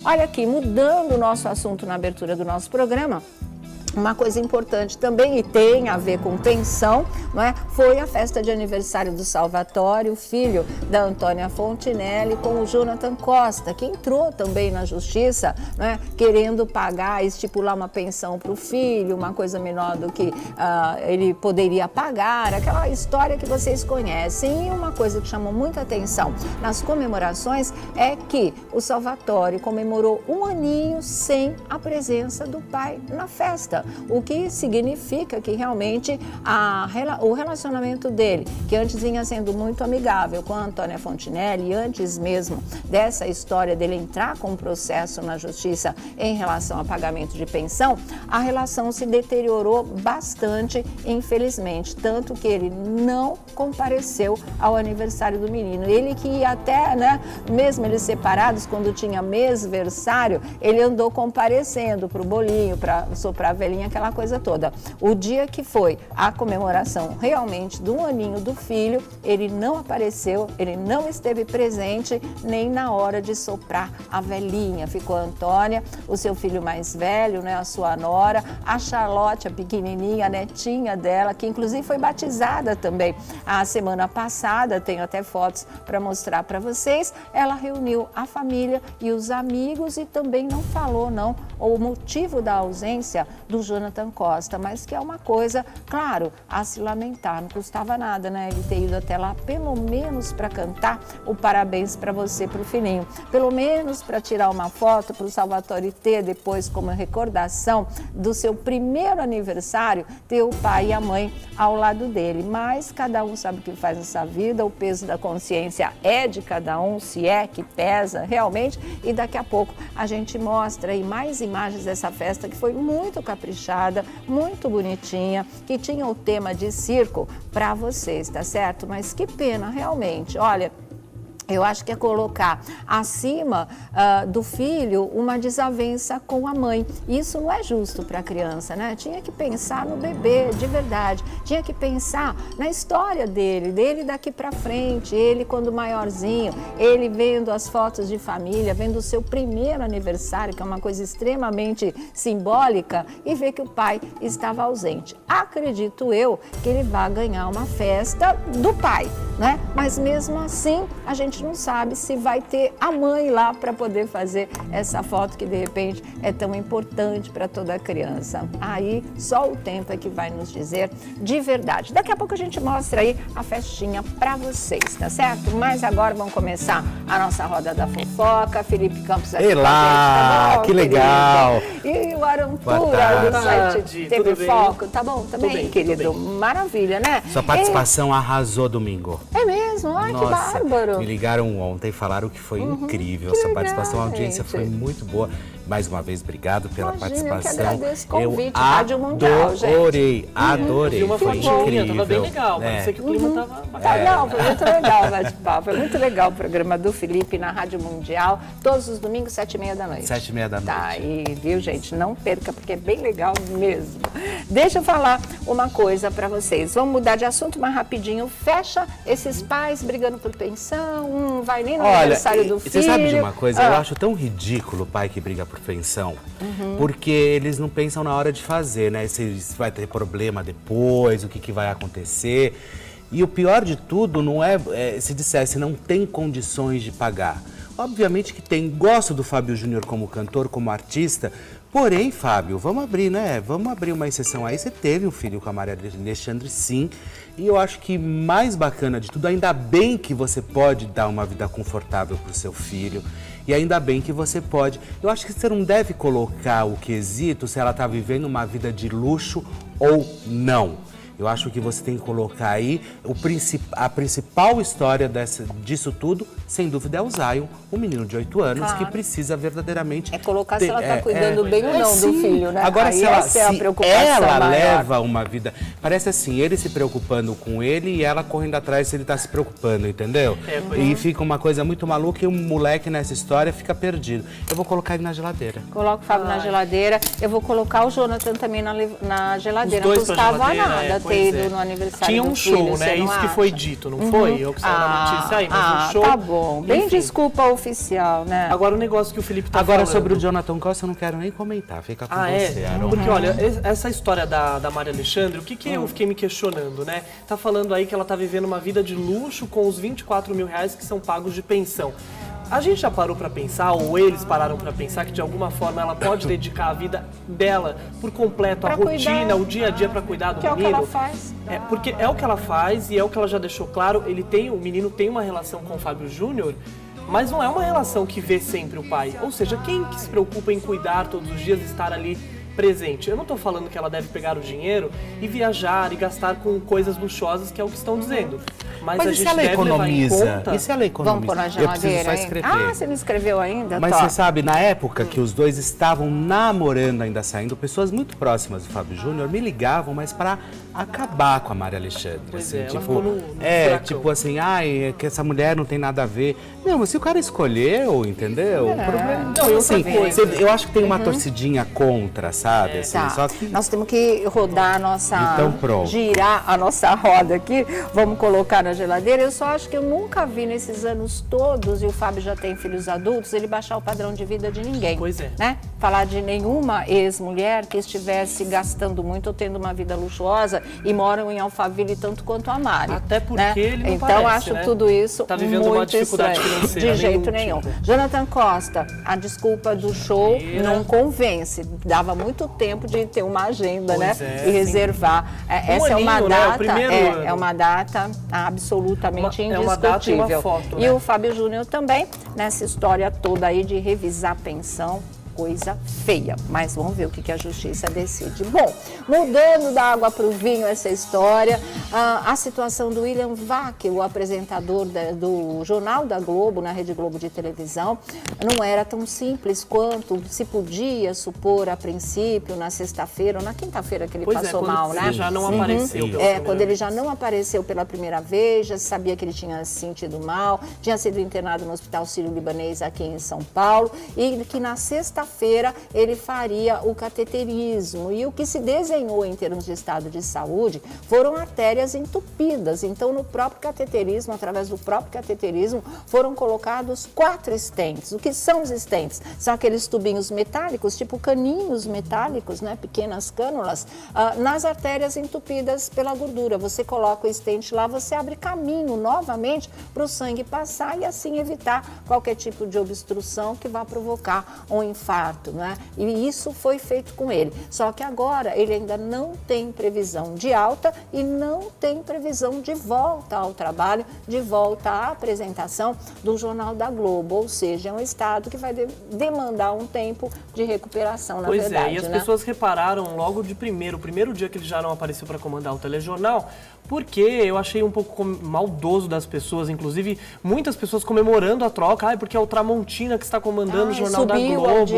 Olha aqui, mudando o nosso assunto na abertura do nosso programa, uma coisa importante também, e tem a ver com pensão, não é? Foi a festa de aniversário do Salvatore, o filho da Antônia Fontinelli, com o Jonathan Costa, que entrou também na justiça, não é? Querendo pagar, estipular uma pensão para o filho, uma coisa menor do que ele poderia pagar, aquela história que vocês conhecem. E uma coisa que chamou muita atenção nas comemorações é que o Salvatore comemorou 1 aninho sem a presença do pai na festa. O que significa que realmente o relacionamento dele, que antes vinha sendo muito amigável com a Antônia Fontinelli, antes mesmo dessa história dele entrar com um processo na justiça em relação a pagamento de pensão, a relação se deteriorou bastante, infelizmente, tanto que ele não compareceu ao aniversário do menino. Ele que ia até, né, mesmo eles separados, quando tinha mêsversário, ele andou comparecendo para o bolinho, para soprar a velhinha, aquela coisa toda. O dia que foi a comemoração realmente do 1 aninho do filho, ele não apareceu, ele não esteve presente nem na hora de soprar a velhinha. Ficou a Antônia, o seu filho mais velho, né, a sua nora, a Charlotte, a pequenininha, a netinha dela, que inclusive foi batizada também a semana passada, tenho até fotos para mostrar para vocês. Ela reuniu a família e os amigos e também não falou, não, o motivo da ausência do Jonathan Costa, mas que é uma coisa, claro, a se lamentar. Não custava nada, né? Ele ter ido até lá, pelo menos para cantar o parabéns para você, para o filhinho. Pelo menos para tirar uma foto para o Salvatore ter depois como recordação do seu primeiro aniversário, ter o pai e a mãe ao lado dele. Mas cada um sabe o que faz nessa vida, o peso da consciência é de cada um, se é que pesa realmente. E daqui a pouco a gente mostra aí mais imagens dessa festa que foi muito caprichada, muito bonitinha, que tinha o tema de circo para vocês, tá certo? Mas que pena, realmente. Olha, eu acho que é colocar acima do filho uma desavença com a mãe. Isso não é justo para a criança, né? Tinha que pensar no bebê, de verdade. Tinha que pensar na história dele daqui para frente, ele quando maiorzinho, ele vendo as fotos de família, vendo o seu primeiro aniversário, que é uma coisa extremamente simbólica, e ver que o pai estava ausente. Acredito eu que ele vai ganhar uma festa do pai, né? Mas mesmo assim, a gente não sabe se vai ter a mãe lá para poder fazer essa foto que de repente é tão importante para toda criança. Aí só o tempo é que vai nos dizer de verdade. Daqui a pouco a gente mostra aí a festinha para vocês, tá certo? Mas agora vamos começar a nossa roda da fofoca. Felipe Campos aqui com a gente, tá bom, que legal! E o Arantura do site TV Foco, tá bom também, querido? Maravilha, né? Sua participação arrasou domingo. É mesmo? Ai, que bárbaro! Me ligaram ontem, falaram que foi incrível. Essa participação, a audiência foi muito boa. Mais uma vez, obrigado pela participação. Eu que agradeço o convite, Rádio Mundial, gente. Adorei, foi incrível. Tava bem legal, parecia que o clima tava bacana. Não, foi muito legal o bate-papo. Foi muito legal o programa do Felipe na Rádio Mundial, todos os domingos, 7h30 da noite. 7h30 da noite. Tá, e viu, gente? Não perca, porque é bem legal mesmo. Deixa eu falar uma coisa pra vocês. Vamos mudar de assunto mais rapidinho. Fecha esses pais brigando por pensão, vai nem no aniversário do filho. Você sabe de uma coisa? Eu acho tão ridículo o pai que briga por pensão, porque eles não pensam na hora de fazer, né? Se vai ter problema depois, o que vai acontecer. E o pior de tudo não é se dissesse não tem condições de pagar. Obviamente que tem. Gosto do Fábio Júnior como cantor, como artista. Porém, Fábio, vamos abrir, né? Vamos abrir uma exceção aí. Você teve um filho com a Maria Alexandre, sim. E eu acho que mais bacana de tudo, ainda bem que você pode dar uma vida confortável para o seu filho. E ainda bem que você pode. Eu acho que você não deve colocar o quesito se ela está vivendo uma vida de luxo ou não. Eu acho que você tem que colocar aí a principal história disso tudo, sem dúvida, é o Zion, um menino de 8 anos, que precisa verdadeiramente... É colocar se ela está cuidando bem ou não do filho, né? Agora, aí se ela leva uma vida... Parece assim, ele se preocupando com ele e ela correndo atrás se ele está se preocupando, entendeu? E fica uma coisa muito maluca e o moleque nessa história fica perdido. Eu vou colocar ele na geladeira. Coloca o Fábio na geladeira. Eu vou colocar o Jonathan também na geladeira. Não custava nada, ter ido no aniversário Tinha do um filho, show, né? Isso que foi dito, não foi? Eu que saiu na notícia aí, mas um show... Tá bom, bem Enfim. desculpa oficial, né? Agora o negócio que o Felipe tá Agora falando... sobre o Jonathan Costa eu não quero nem comentar, fica com você, Haroldo. Porque olha, essa história da Maria Alexandre, o que eu fiquei me questionando, né? Tá falando aí que ela tá vivendo uma vida de luxo com os 24 mil reais que são pagos de pensão. A gente já parou pra pensar, ou eles pararam pra pensar, que de alguma forma ela pode dedicar a vida dela por completo, a rotina, o dia a dia pra cuidar do menino? Que é o que ela faz. Porque é o que ela faz e é o que ela já deixou claro, o menino tem uma relação com o Fábio Júnior, mas não é uma relação que vê sempre o pai. Ou seja, quem que se preocupa em cuidar todos os dias, estar ali presente? Eu não estou falando que ela deve pegar o dinheiro e viajar e gastar com coisas luxuosas, que é o que estão dizendo. Mas a e se gente ela deve economiza? levar em conta... E se ela economiza? Vamos pôr na Eu preciso geladeira, só hein? escrever. Ah, você não escreveu ainda? Mas Tá. você sabe, na época que os dois estavam namorando, ainda saindo, pessoas muito próximas do Fábio Júnior me ligavam, mas para acabar com a Maria Alexandre. Pois Assim, é, ela tipo, ficou no tipo assim, é que essa mulher não tem nada a ver. Não, mas se o cara escolheu, entendeu? O problema... Não, e outra assim, coisa. eu acho que tem uma torcidinha contra, sabe? Assim, Tá. só que... Nós temos que rodar a nossa... Então, pronto. Girar a nossa roda aqui. Vamos colocar na geladeira. Eu só acho que eu nunca vi nesses anos todos, e o Fábio já tem filhos adultos, ele baixar o padrão de vida de ninguém. Pois é. Né? Falar de nenhuma ex-mulher que estivesse gastando muito ou tendo uma vida luxuosa e moram em Alphaville tanto quanto a Mari. Até porque né? ele não Então, parece, acho né? tudo isso Tá vivendo muito uma dificuldade estranho. financeira, De jeito nenhum nenhum. tipo. Jonathan Costa, a desculpa do show não convence. Dava muito tempo de ter uma agenda, Pois né? é, E reservar. Essa é uma aninho, né? O data, primeiro ano. é uma data absolutamente É uma data e indiscutível. uma foto, E né? o Fábio Júnior também, nessa história toda aí de revisar pensão, coisa feia. Mas vamos ver o que a justiça decide. Bom, mudando da água para o vinho essa história, a situação do William Vac, o apresentador do Jornal da Globo, na Rede Globo de televisão, não era tão simples quanto se podia supor a princípio, na sexta-feira ou na quinta-feira que ele passou mal, né? Ele já não apareceu pela primeira Quando ele vez. já não apareceu pela primeira vez, já sabia que ele tinha se sentido mal, tinha sido internado no Hospital Sírio-Libanês aqui em São Paulo e que na sexta-feira ele faria o cateterismo. E o que se desenhou em termos de estado de saúde foram artérias entupidas. Então, no próprio cateterismo, através do próprio cateterismo, foram colocados 4 stents. O que são os stents? São aqueles tubinhos metálicos, tipo caninhos metálicos, né? Pequenas cânulas, nas artérias entupidas pela gordura. Você coloca o stent lá, você abre caminho novamente para o sangue passar e assim evitar qualquer tipo de obstrução que vá provocar um infarto, né? E isso foi feito com ele. Só que agora ele ainda não tem previsão de alta e não tem previsão de volta ao trabalho, de volta à apresentação do Jornal da Globo. Ou seja, é um estado que vai demandar um tempo de recuperação, na verdade. Pois é, e as né? pessoas repararam logo de o primeiro dia que ele já não apareceu para comandar o telejornal, porque eu achei um pouco maldoso das pessoas, inclusive muitas pessoas comemorando a troca, porque é o Tramontina que está comandando o Jornal da Globo.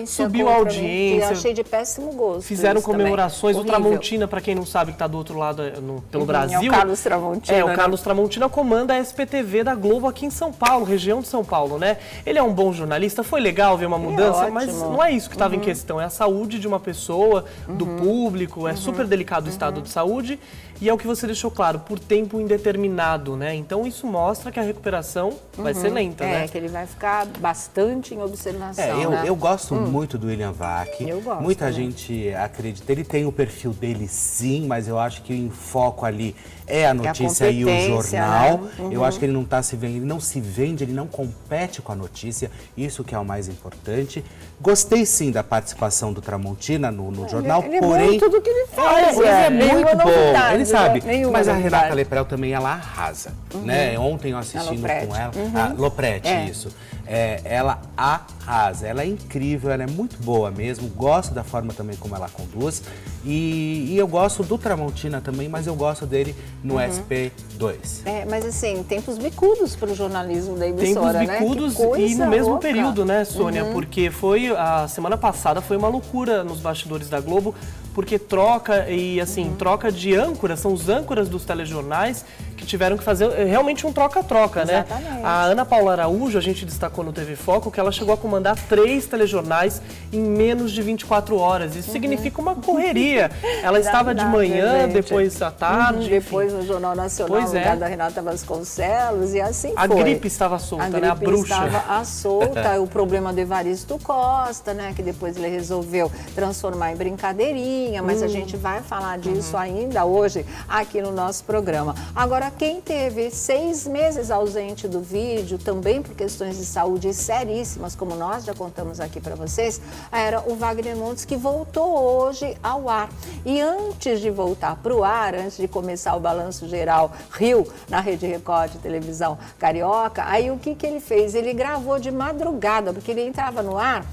Subiu a audiência. Achei de péssimo gosto. Fizeram isso comemorações. também. O Tramontina, para quem não sabe, que está do outro lado pelo Brasil. É o Carlos Tramontina. O Carlos Tramontina comanda a SPTV da Globo aqui em São Paulo, região de São Paulo, né? Ele é um bom jornalista, foi legal ver uma mudança, mas não é isso que estava em questão, é a saúde de uma pessoa, do público, é super delicado o estado de saúde e é o que você deixou claro, por tempo indeterminado, né? Então isso mostra que a recuperação vai ser lenta, né? Que ele vai ficar bastante em observação, né? Eu gosto muito do William Vac. Eu gosto, Muita né? gente acredita. Ele tem o perfil dele, sim, mas eu acho que o enfoque ali é a notícia e o competência, jornal. né? Eu acho que ele não tá se vendendo, ele não se vende, ele não compete com a notícia. Isso que é o mais importante. Gostei, sim, da participação do Tramontina no jornal, Ele é porém... bom em tudo que ele faz. Ele é nenhuma muito bom, novidade, ele sabe. né? Nenhuma Mas a novidade. Renata Leprel também, ela arrasa, né? Ontem eu assistindo Lopretti. com ela, a Lopretti, isso. Ela arrasa, ela é incrível, ela é muito boa mesmo, gosto da forma também como ela conduz e eu gosto do Tramontina também, mas eu gosto dele no SP2. Mas assim, tempos bicudos para o jornalismo da emissora, Tempos bicudos né? e no mesmo louca. período, né, Sônia? Porque a semana passada foi uma loucura nos bastidores da Globo, porque troca de âncoras, são os âncoras dos telejornais que tiveram que fazer realmente um troca-troca, né? Exatamente. A Ana Paula Araújo, a gente destacou no TV Foco que ela chegou a comandar 3 telejornais em menos de 24 horas. Isso significa uma correria. Ela estava de manhã, depois à tarde. Depois no Jornal Nacional, no lugar da Renata Vasconcelos, e assim a foi. A gripe estava solta, né? A bruxa. Estava solta, o problema do Evaristo Costa, né? Que depois ele resolveu transformar em brincadeirinha, mas a gente vai falar disso ainda hoje aqui no nosso programa. Agora, quem teve 6 meses ausente do vídeo, também por questões de saúde seríssimas, como nós já contamos aqui para vocês, era o Wagner Montes, que voltou hoje ao ar. E antes de voltar para o ar, antes de começar o Balanço Geral Rio, na Rede Record de televisão carioca, aí o que ele fez? Ele gravou de madrugada, porque ele entrava no ar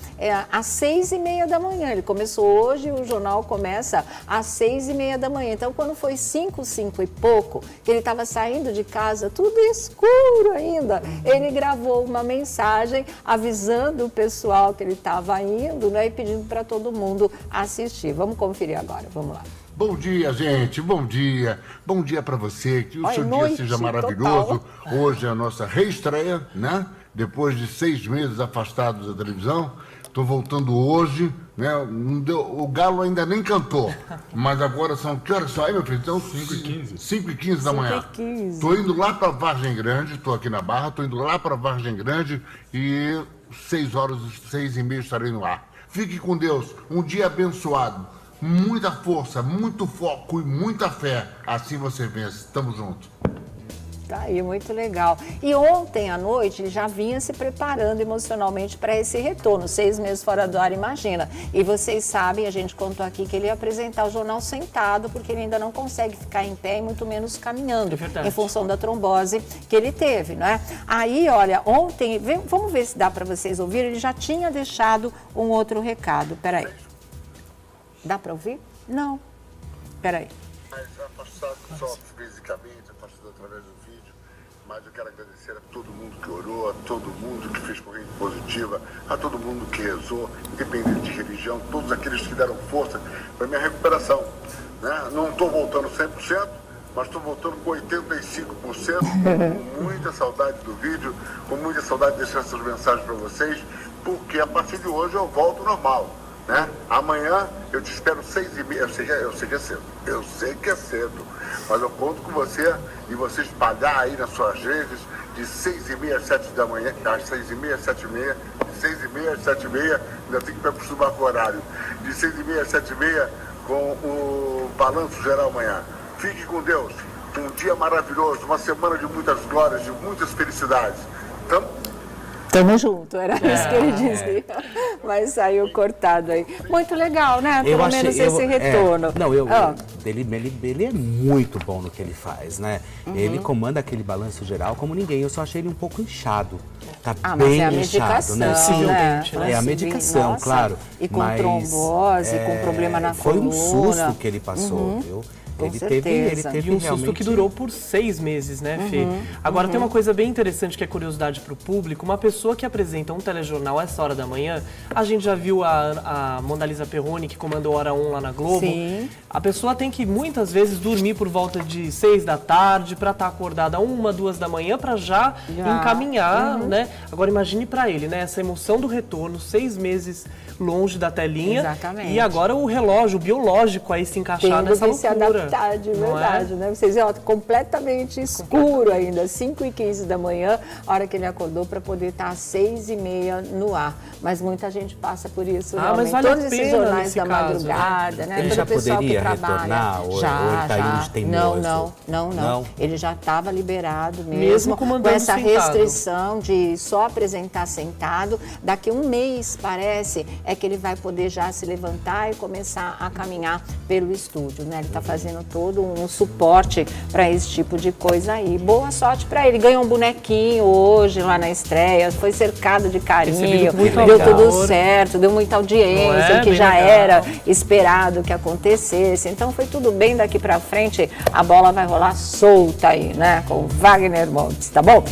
às 6h30 da manhã. Ele começou hoje, o jornal começa às 6h30 da manhã. Então, quando foi 5 e pouco, que ele estava saindo de casa, tudo escuro ainda, ele gravou uma mensagem avisando o pessoal que ele estava indo, né, e pedindo para todo mundo assistir. Vamos conferir agora, vamos lá. Bom dia, gente, bom dia. Bom dia para você, que o seu dia seja maravilhoso. Total. Hoje é a nossa reestreia, né? Depois de 6 meses afastados da televisão. Estou voltando hoje, né? O galo ainda nem cantou, mas agora são, que horas são aí, meu filho? Então, 5h15. 5h15 da manhã. Estou indo lá para Vargem Grande, estou aqui na Barra, estou indo lá para Vargem Grande e 6h30 estarei no ar. Fique com Deus, um dia abençoado, muita força, muito foco e muita fé, assim você vence. Tamo junto. Tá aí, muito legal. E ontem à noite ele já vinha se preparando emocionalmente para esse retorno, 6 meses fora do ar, imagina. E vocês sabem, a gente contou aqui que ele ia apresentar o jornal sentado, porque ele ainda não consegue ficar em pé e muito menos caminhando, em função da trombose que ele teve, não é? Aí, olha, ontem, vamos ver se dá para vocês ouvirem, ele já tinha deixado um outro recado. Peraí. Dá para ouvir? Não. Peraí. Mas afastado só fisicamente, afastado através do vídeo, mas eu quero agradecer a todo mundo que orou, a todo mundo que fez corrente positiva, a todo mundo que rezou, independente de religião, todos aqueles que deram força para minha recuperação, né? Não estou voltando 100%, mas estou voltando com 85%, com muita saudade do vídeo, com muita saudade de deixar essas mensagens para vocês, porque a partir de hoje eu volto normal. Né? Amanhã eu te espero 6h30, eu sei que é cedo, mas eu conto com você e você espalhar aí nas suas redes de 6h30 às 7 da manhã, às 6h30 às 7h30, de 6h30 às 7h30, ainda tem que me acostumar com o horário, de 6h30 às 7h30 com o Balanço Geral amanhã. Fique com Deus, um dia maravilhoso, uma semana de muitas glórias, de muitas felicidades. Tamo junto, era isso que ele dizia, mas saiu cortado aí. Muito legal, né? Pelo menos esse retorno. Ele é muito bom no que ele faz, né? Ele comanda aquele Balanço Geral como ninguém. Eu só achei ele um pouco inchado. Tá bem inchado, né? Sim, né? É a medicação, claro. E com trombose, com problema na coluna. Foi um susto que ele passou, viu? Ele teve um susto que durou por 6 meses, né, Fê? Agora, tem uma coisa bem interessante que é curiosidade para o público. Uma pessoa que apresenta um telejornal a essa hora da manhã, a gente já viu a Monalisa Perrone, que comandou Hora 1 lá na Globo. Sim. A pessoa tem que, muitas vezes, dormir por volta de 6 da tarde para estar acordada 1, 2 da manhã para já encaminhar, né? Agora, imagine para ele, né? Essa emoção do retorno, 6 meses longe da telinha. Exatamente. E agora o relógio, o biológico aí se encaixar nessa loucura. Se adaptar, de verdade, né? Vocês viram, completamente escuro ainda, 5h15 da manhã, a hora que ele acordou para poder estar às 6h30 no ar. Mas muita gente passa por isso, realmente. Mas vale todos a esses pena jornais da madrugada, né? Ele Todo já o pessoal poderia que trabalha. Retornar, ou ele tá aí teimoso? Não. Ele já estava liberado mesmo com essa restrição de só apresentar sentado. Daqui a um mês, parece, é que ele vai poder já se levantar e começar a caminhar pelo estúdio, né? Ele está fazendo todo um suporte para esse tipo de coisa aí. Boa sorte para ele. Ganhou um bonequinho hoje lá na estreia, foi cercado de carinho, deu tudo certo, deu muita audiência, que já era esperado que acontecesse. Então foi tudo bem. Daqui para frente a bola vai rolar solta aí, né? Com o Wagner Montes, tá bom?